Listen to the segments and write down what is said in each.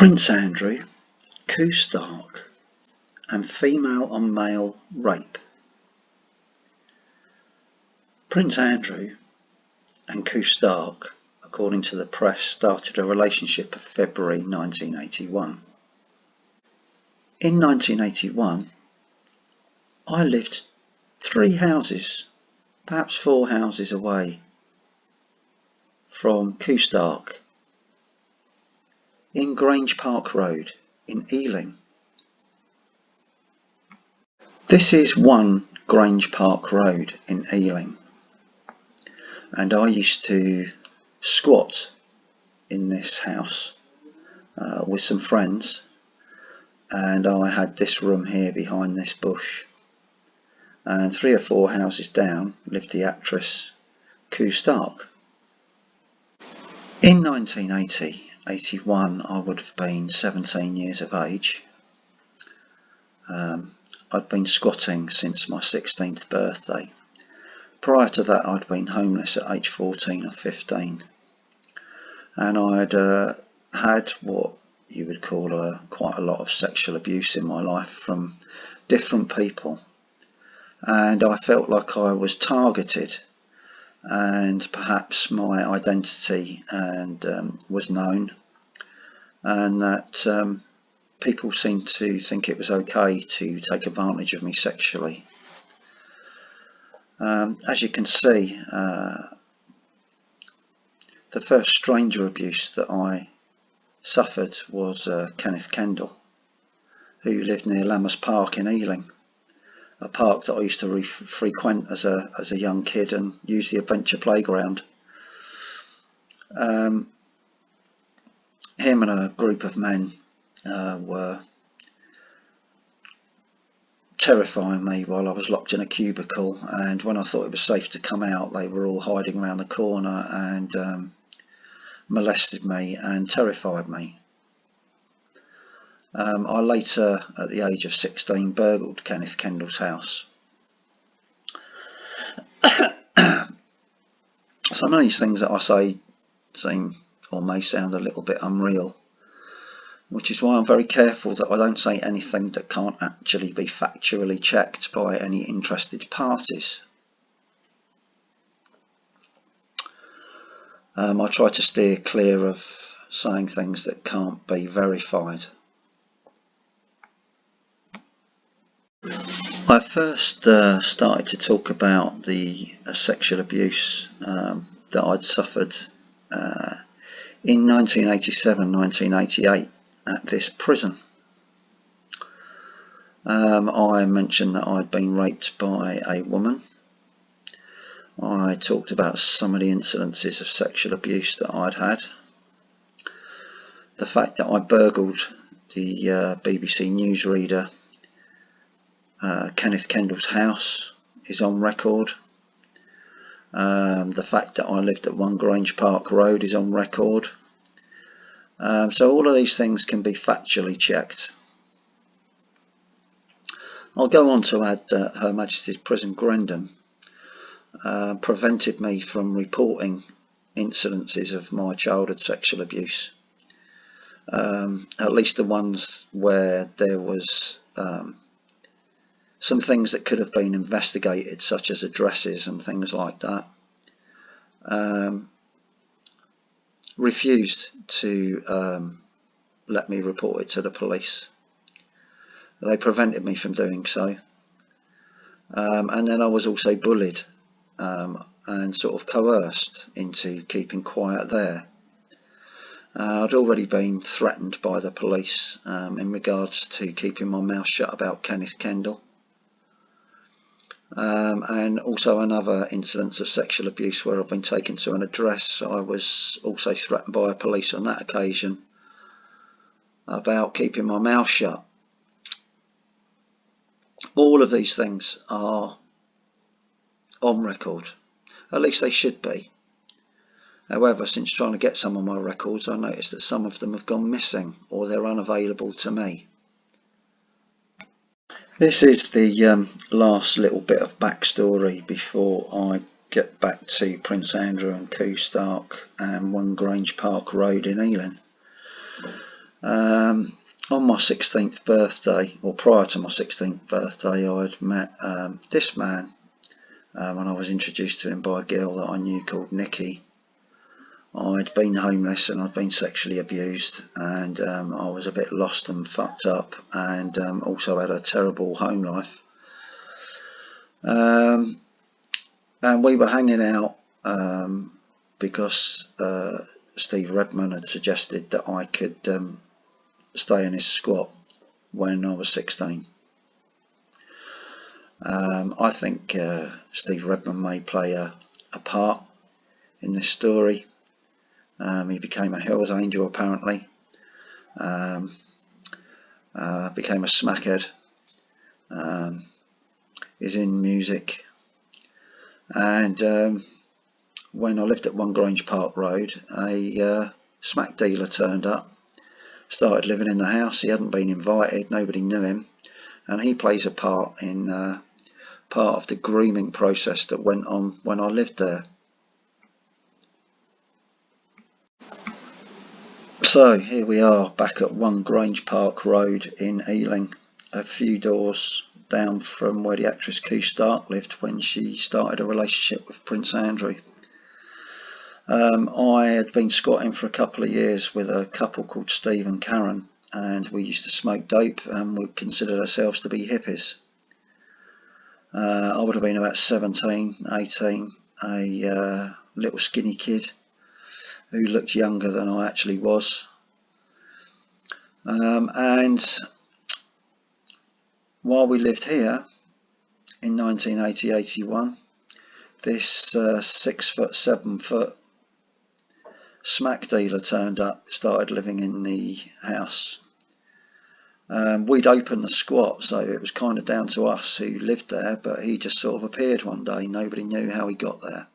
Prince Andrew, Stark, and female on male rape. Prince Andrew and Stark, according to the press, started a relationship in February 1981. In 1981, I lived 3 houses, perhaps 4 houses away from Stark in Grange Park Road in Ealing. This is 1 Grange Park Road in Ealing, and I used to squat in this house with some friends, and I had this room here behind this bush, and 3 or 4 houses down lived the actress Stark. In 1981 I would have been 17 years of age. I'd been squatting since my 16th birthday. Prior to that I'd been homeless at age 14 or 15, and I'd had what you would call quite a lot of sexual abuse in my life from different people, and I felt like I was targeted, and perhaps my identity was known, and that people seemed to think it was okay to take advantage of me sexually. As you can see, the first stranger abuse that I suffered was Kenneth Kendall, who lived near Lammas Park in Ealing, a park that I used to frequent as a young kid and use the adventure playground. Him and a group of men were terrifying me while I was locked in a cubicle, and when I thought it was safe to come out, they were all hiding around the corner and molested me and terrified me. I later, at the age of 16, burgled Kenneth Kendall's house. Some of these things that I say seem or may sound a little bit unreal, which is why I'm very careful that I don't say anything that can't actually be factually checked by any interested parties. I try to steer clear of saying things that can't be verified. I first started to talk about the sexual abuse that I'd suffered in 1987-1988 at this prison. I mentioned that I'd been raped by a woman. I talked about some of the incidences of sexual abuse that I'd had. The fact that I burgled the BBC newsreader Kenneth Kendall's house is on record. The fact that I lived at 1 Grange Park Road is on record. So all of these things can be factually checked. I'll go on to add that Her Majesty's Prison Grendon prevented me from reporting incidences of my childhood sexual abuse, at least the ones where there was some things that could have been investigated, such as addresses and things like that. Refused to let me report it to the police. They prevented me from doing so. And then I was also bullied and sort of coerced into keeping quiet there. I'd already been threatened by the police in regards to keeping my mouth shut about Kenneth Kendall. And also another incidence of sexual abuse where I've been taken to an address. I was also threatened by police on that occasion about keeping my mouth shut. All of these things are on record, at least they should be. However, since trying to get some of my records, I noticed that some of them have gone missing or they're unavailable to me. This is the last little bit of backstory before I get back to Prince Andrew and Stark and 1 Grange Park Road in Ealing. On my 16th birthday, or prior to my 16th birthday, I'd met this man when I was introduced to him by a girl that I knew called Nikki. I'd been homeless and I'd been sexually abused, and I was a bit lost and fucked up, and also had a terrible home life. And we were hanging out because Steve Redman had suggested that I could stay in his squat when I was 16. I think Steve Redman may play a part in this story. He became a Hell's Angel apparently, became a smackhead, is in music, and when I lived at 1 Grange Park Road, a smack dealer turned up, started living in the house. He hadn't been invited, nobody knew him, and he plays a part in part of the grooming process that went on when I lived there. So here we are back at 1 Grange Park Road in Ealing, a few doors down from where the actress Koo Stark lived when she started a relationship with Prince Andrew. I had been squatting for a couple of years with a couple called Steve and Karen, and we used to smoke dope and we considered ourselves to be hippies. I would have been about 17, 18, a little skinny kid who looked younger than I actually was. And while we lived here in 1980-81, this 6 foot, 7 foot smack dealer turned up, started living in the house. We'd opened the squat, so it was kind of down to us who lived there, but he just sort of appeared one day. Nobody knew how he got there.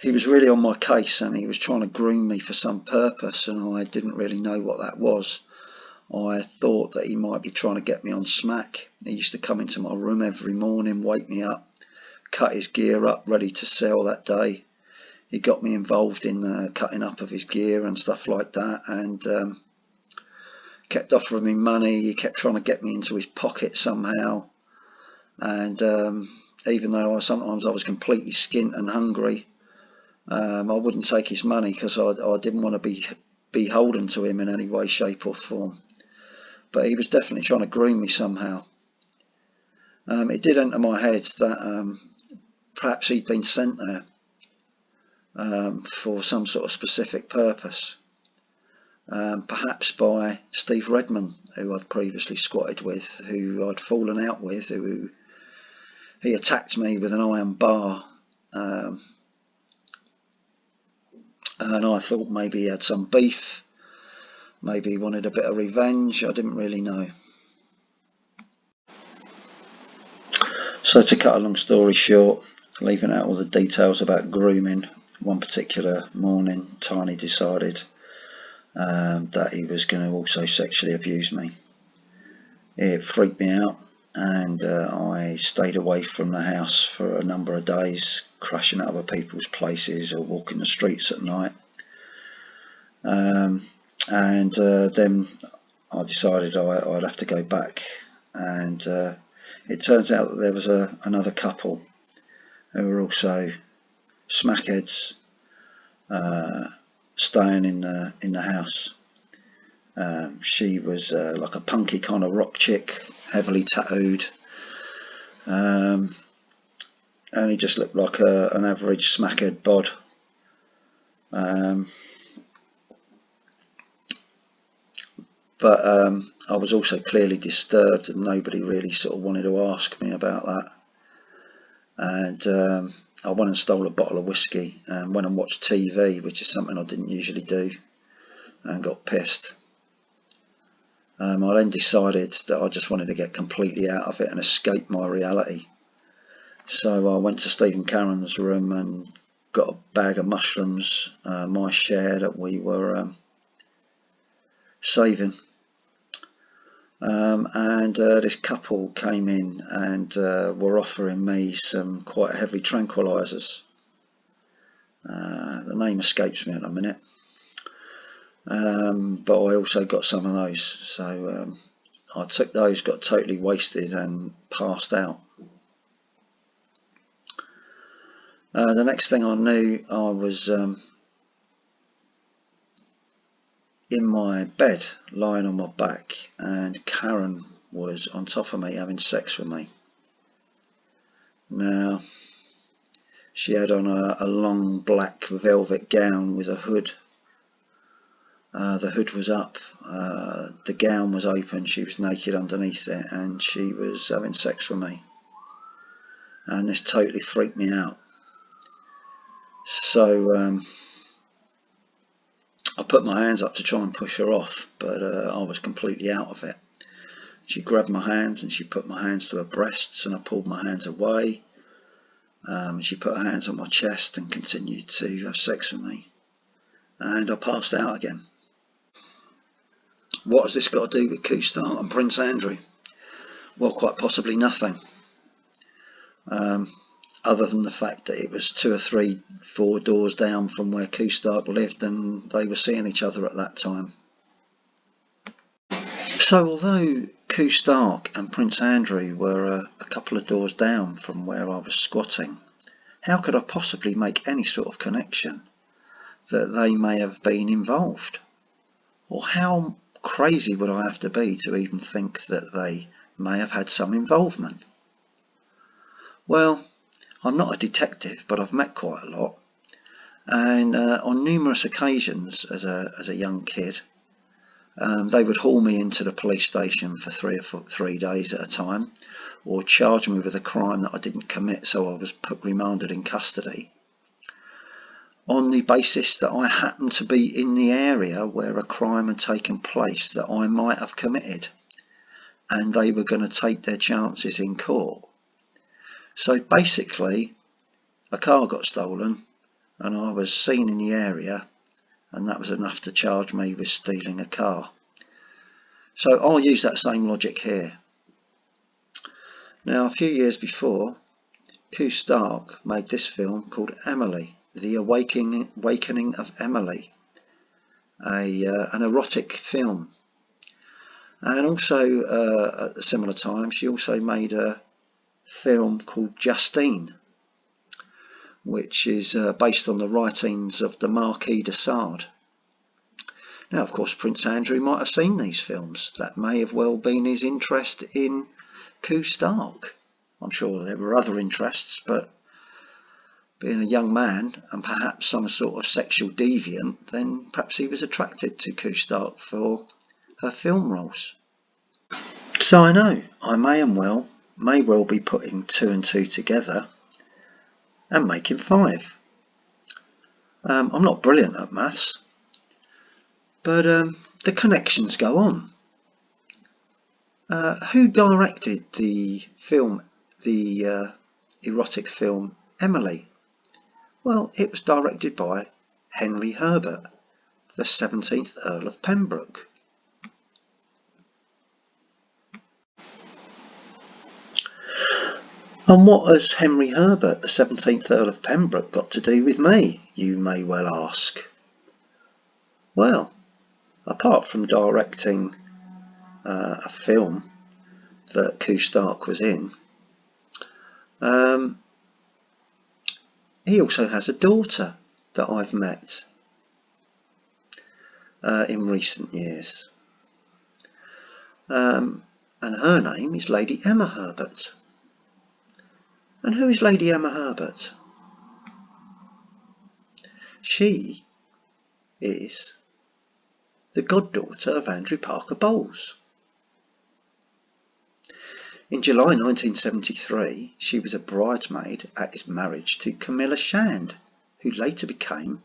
He was really on my case and he was trying to groom me for some purpose, and I didn't really know what that was. I thought that he might be trying to get me on smack. He used to come into my room every morning, wake me up, cut his gear up, ready to sell that day. He got me involved in the cutting up of his gear and stuff like that, and kept offering me money. He kept trying to get me into his pocket somehow, and even though sometimes I was completely skint and hungry, I wouldn't take his money because I didn't want to be beholden to him in any way, shape or form. But he was definitely trying to groom me somehow. It did enter my head that perhaps he'd been sent there for some sort of specific purpose, perhaps by Steve Redman, who I'd previously squatted with, who I'd fallen out with, who he attacked me with an iron bar, and I thought maybe he had some beef, maybe he wanted a bit of revenge. I didn't really know. So to cut a long story short, leaving out all the details about grooming, one particular morning Tiny decided that he was going to also sexually abuse me. It freaked me out, and I stayed away from the house for a number of days, crashing at other people's places or walking the streets at night. And then I decided I'd have to go back, and it turns out that there was another couple who were also smackheads staying in the house. She was like a punky kind of rock chick, heavily tattooed, and he just looked like an average smackhead bod. But I was also clearly disturbed, and nobody really sort of wanted to ask me about that. And I went and stole a bottle of whiskey and went and watched TV, which is something I didn't usually do, and got pissed. I then decided that I just wanted to get completely out of it and escape my reality. So I went to Steve and Karen's room and got a bag of mushrooms, my share that we were saving. And this couple came in and were offering me some quite heavy tranquilizers. The name escapes me in a minute. but I also got some of those, so I took those, got totally wasted and passed out. The next thing I knew, I was in my bed lying on my back, and Karen was on top of me having sex with me. Now, she had on a long black velvet gown with a hood. The hood was up, the gown was open, she was naked underneath it, and she was having sex with me. And this totally freaked me out. So I put my hands up to try and push her off, but I was completely out of it. She grabbed my hands and she put my hands to her breasts, and I pulled my hands away. She put her hands on my chest and continued to have sex with me, and I passed out again. What has this got to do with Kustark and Prince Andrew? Well, quite possibly nothing, other than the fact that it was 2 or 3, 4 doors down from where Kustark lived, and they were seeing each other at that time. So although Kustark and Prince Andrew were a couple of doors down from where I was squatting, how could I possibly make any sort of connection that they may have been involved? Or how crazy would I have to be to even think that they may have had some involvement? Well, I'm not a detective, but I've met quite a lot, and on numerous occasions as a young kid, they would haul me into the police station for 3 days at a time, or charge me with a crime that I didn't commit, so I was remanded in custody, on the basis that I happened to be in the area where a crime had taken place that I might have committed, and they were going to take their chances in court. So basically, a car got stolen and I was seen in the area, and that was enough to charge me with stealing a car. So I'll use that same logic here. Now, a few years before, Kustark made this film called Emily, The Awakening of Emily, an erotic film. And also at a similar time, she also made a film called Justine, which is based on the writings of the Marquis de Sade. Now, of course, Prince Andrew might have seen these films. That may have well been his interest in Kustark. I'm sure there were other interests, but being a young man and perhaps some sort of sexual deviant, then perhaps he was attracted to Kustark for her film roles. So I know I may well be putting 2 and 2 together and making 5. I'm not brilliant at maths, but the connections go on. Who directed the film, the erotic film Emily? Well, it was directed by Henry Herbert, the 17th Earl of Pembroke. And what has Henry Herbert, the 17th Earl of Pembroke, got to do with me, you may well ask? Well, apart from directing a film that Kustark was in, he also has a daughter that I've met in recent years, and her name is Lady Emma Herbert. And who is Lady Emma Herbert? She is the goddaughter of Andrew Parker Bowles. In July 1973, she was a bridesmaid at his marriage to Camilla Shand, who later became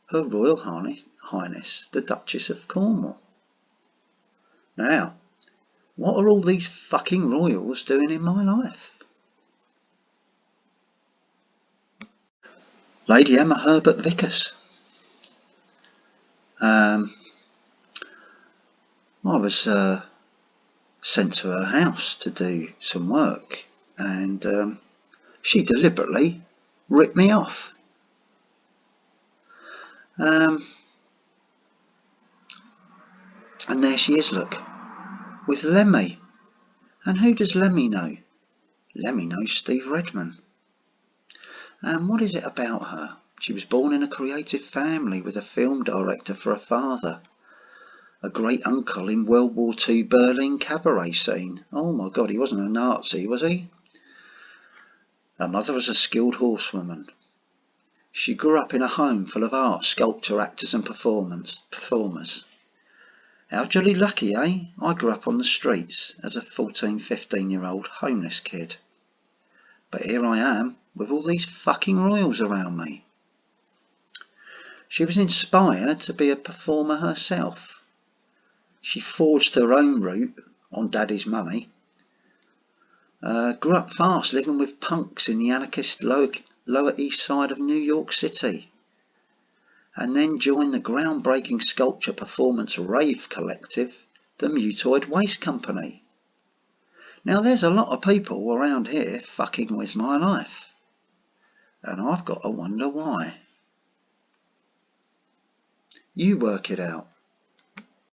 Her Royal Highness the Duchess of Cornwall. Now, what are all these fucking royals doing in my life? Lady Emma Herbert Vickers. I was sent to her house to do some work, and she deliberately ripped me off. And there she is, look, with Lemmy. And who does Lemmy know? Lemmy knows Steve Redman. And what is it about her? She was born in a creative family with a film director for a father. A great uncle in World War II Berlin cabaret scene. Oh my God, he wasn't a Nazi, was he? Her mother was a skilled horsewoman. She grew up in a home full of art, sculpture, actors and performers. How jolly lucky, eh? I grew up on the streets as a 14, 15-year-old homeless kid. But here I am, with all these fucking royals around me. She was inspired to be a performer herself. She forged her own route on Daddy's money. Grew up fast, living with punks in the anarchist Lower East Side of New York City. And then joined the groundbreaking sculpture performance rave collective, the Mutoid Waste Company. Now there's a lot of people around here fucking with my life. And I've got to wonder why. You work it out.